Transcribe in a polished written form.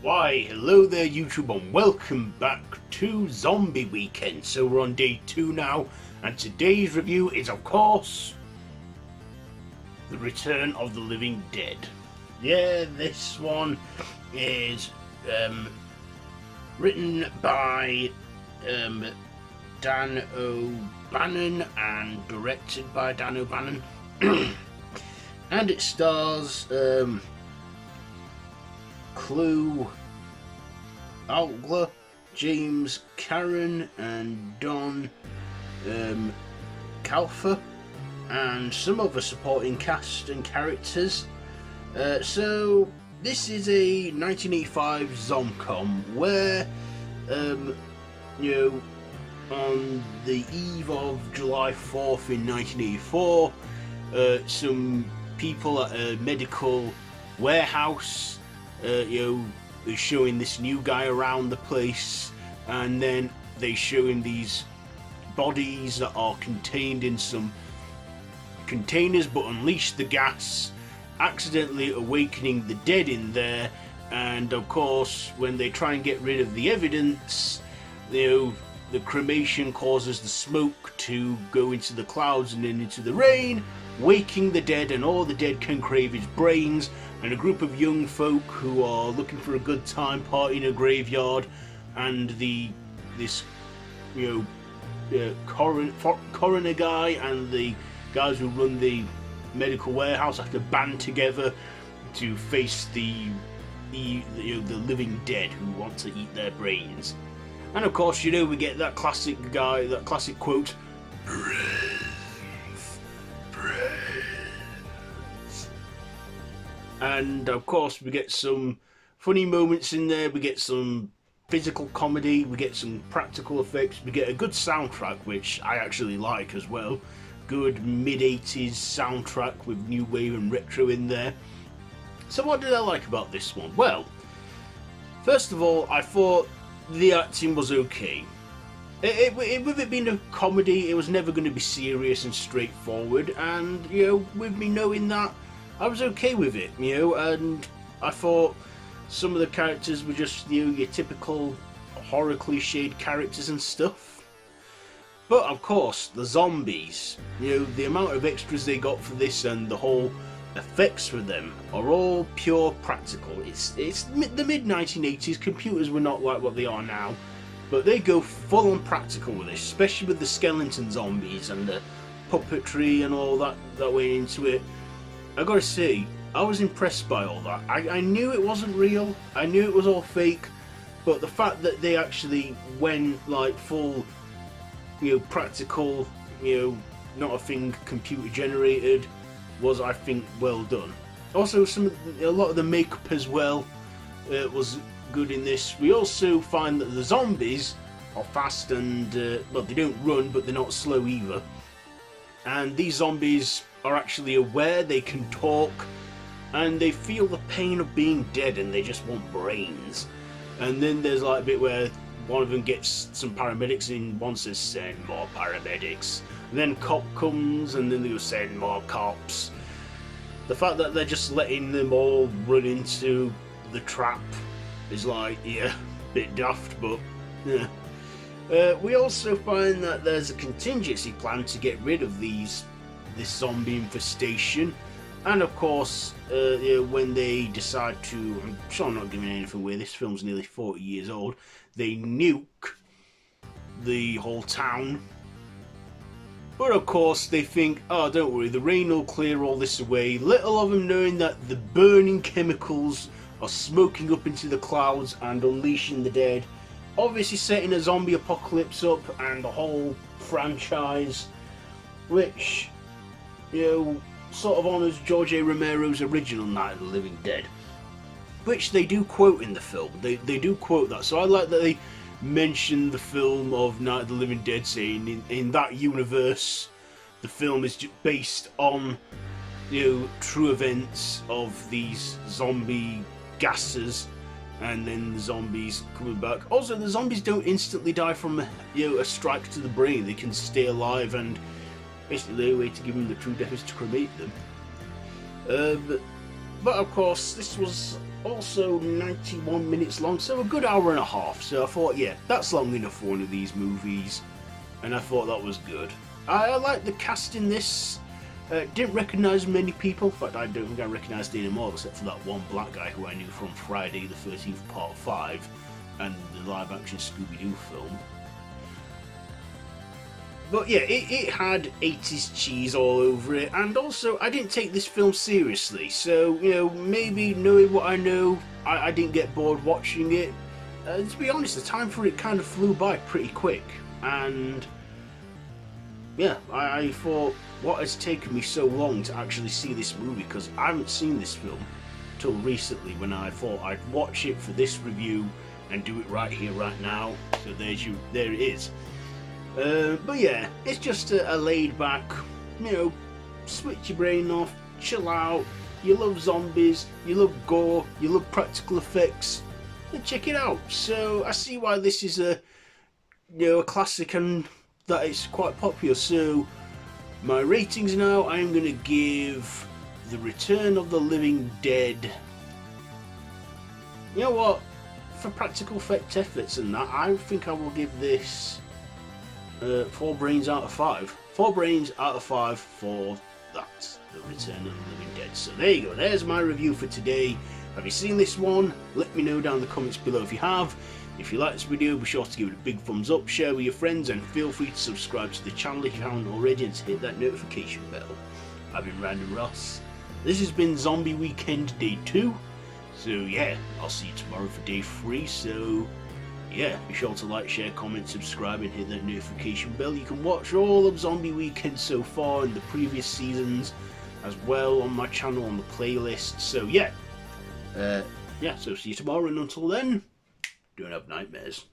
Why, hello there YouTube and welcome back to Zombie Weekend. So we're on day 2 now, and today's review is of course The Return of the Living Dead. Yeah, this one is written by Dan O'Bannon and directed by Dan O'Bannon. And it stars Clue Outler, James Karen and Don Calfer, and some other supporting cast and characters. So this is a 1985 zomcom where on the eve of July 4th in 1984, some people at a medical warehouse is showing this new guy around the place, and then they show him these bodies that are contained in some containers but unleash the gas, accidentally awakening the dead in there. And of course, when they try and get rid of the evidence, the cremation causes the smoke to go into the clouds and then into the rain, waking the dead, and all the dead can crave his brains. And a group of young folk who are looking for a good time party in a graveyard, and this coroner guy and the guys who run the medical warehouse have to band together to face the living dead who want to eat their brains. And of course, we get that classic quote, and of course we get some funny moments in there, we get some physical comedy, we get some practical effects, we get a good soundtrack, which I actually like as well. Good mid-80s soundtrack with new wave and retro in there. So what did I like about this one? Well, first of all, I thought the acting was okay. With it being a comedy, it was never going to be serious and straightforward, and with me knowing that, I was okay with it, and I thought some of the characters were just your typical horror cliched characters and stuff. But of course, the zombies, the amount of extras they got for this and the whole effects for them are all pure practical. It's the mid-1980s, computers were not like what they are now, but they go full on practical with this, especially with the skeleton zombies and the puppetry and all that went into it. I gotta say, I was impressed by all that. I knew it wasn't real, I knew it was all fake, but the fact that they actually went like full, practical, not a thing computer generated, was, I think, well done. Also, a lot of the makeup as well was good in this. We also find that the zombies are fast and, well, they don't run, but they're not slow either. And these zombies are actually aware, they can talk, and they feel the pain of being dead and they just want brains. And then there's like a bit where one of them gets some paramedics in, one says send more paramedics, and then cop comes and then they'll send more cops. The fact that they're just letting them all run into the trap is like, yeah, a bit daft, but yeah. We also find that there's a contingency plan to get rid of this zombie infestation, and of course, when they decide to, I'm sure I'm not giving anything away, this film's nearly 40 years old, they nuke the whole town. But of course they think, oh, don't worry, the rain will clear all this away, little of them knowing that the burning chemicals are smoking up into the clouds and unleashing the dead, obviously setting a zombie apocalypse up and the whole franchise, which, sort of honours George A. Romero's original Night of the Living Dead, which they do quote in the film. They do quote that, so I like that they mention the film of Night of the Living Dead, saying in that universe the film is based on true events of these zombie gases, and then the zombies coming back. Also, the zombies don't instantly die from a strike to the brain. They can stay alive, and basically the only way to give them the true death is to cremate them. But of course, this was also 91 minutes long, so a good hour and a half. So I thought, yeah, that's long enough for one of these movies, and I thought that was good. I like the cast in this. Didn't recognise many people. In fact, I don't think I recognised any more except for that one black guy who I knew from Friday the 13th Part 5 and the live-action Scooby-Doo film. But yeah, it had 80s cheese all over it, and also I didn't take this film seriously, so, you know, maybe knowing what I know, I didn't get bored watching it. To be honest, the time for it kind of flew by pretty quick, and yeah, I thought, what has taken me so long to actually see this movie, because I haven't seen this film till recently when I thought I'd watch it for this review and do it right here, right now, so there it is. But yeah, it's just a laid back, you know, switch your brain off, chill out. You love zombies, you love gore, you love practical effects, then check it out. So I see why this is a classic and that it's quite popular. So my ratings now, I'm going to give The Return of the Living Dead, you know what, for practical effect efforts and that, I think I will give this 4 brains out of 5. 4 brains out of 5 for that, The Return of the Living Dead. So there you go, there's my review for today. Have you seen this one? Let me know down in the comments below if you have. If you like this video, be sure to give it a big thumbs up, share with your friends, and feel free to subscribe to the channel if you haven't already, and to hit that notification bell. I've been Random Ross. This has been Zombie Weekend Day 2. So yeah, I'll see you tomorrow for Day 3. So yeah, be sure to like, share, comment, subscribe, and hit that notification bell. You can watch all of Zombie Weekend so far and the previous seasons as well on my channel on the playlist. So yeah, so see you tomorrow, and until then, don't have nightmares.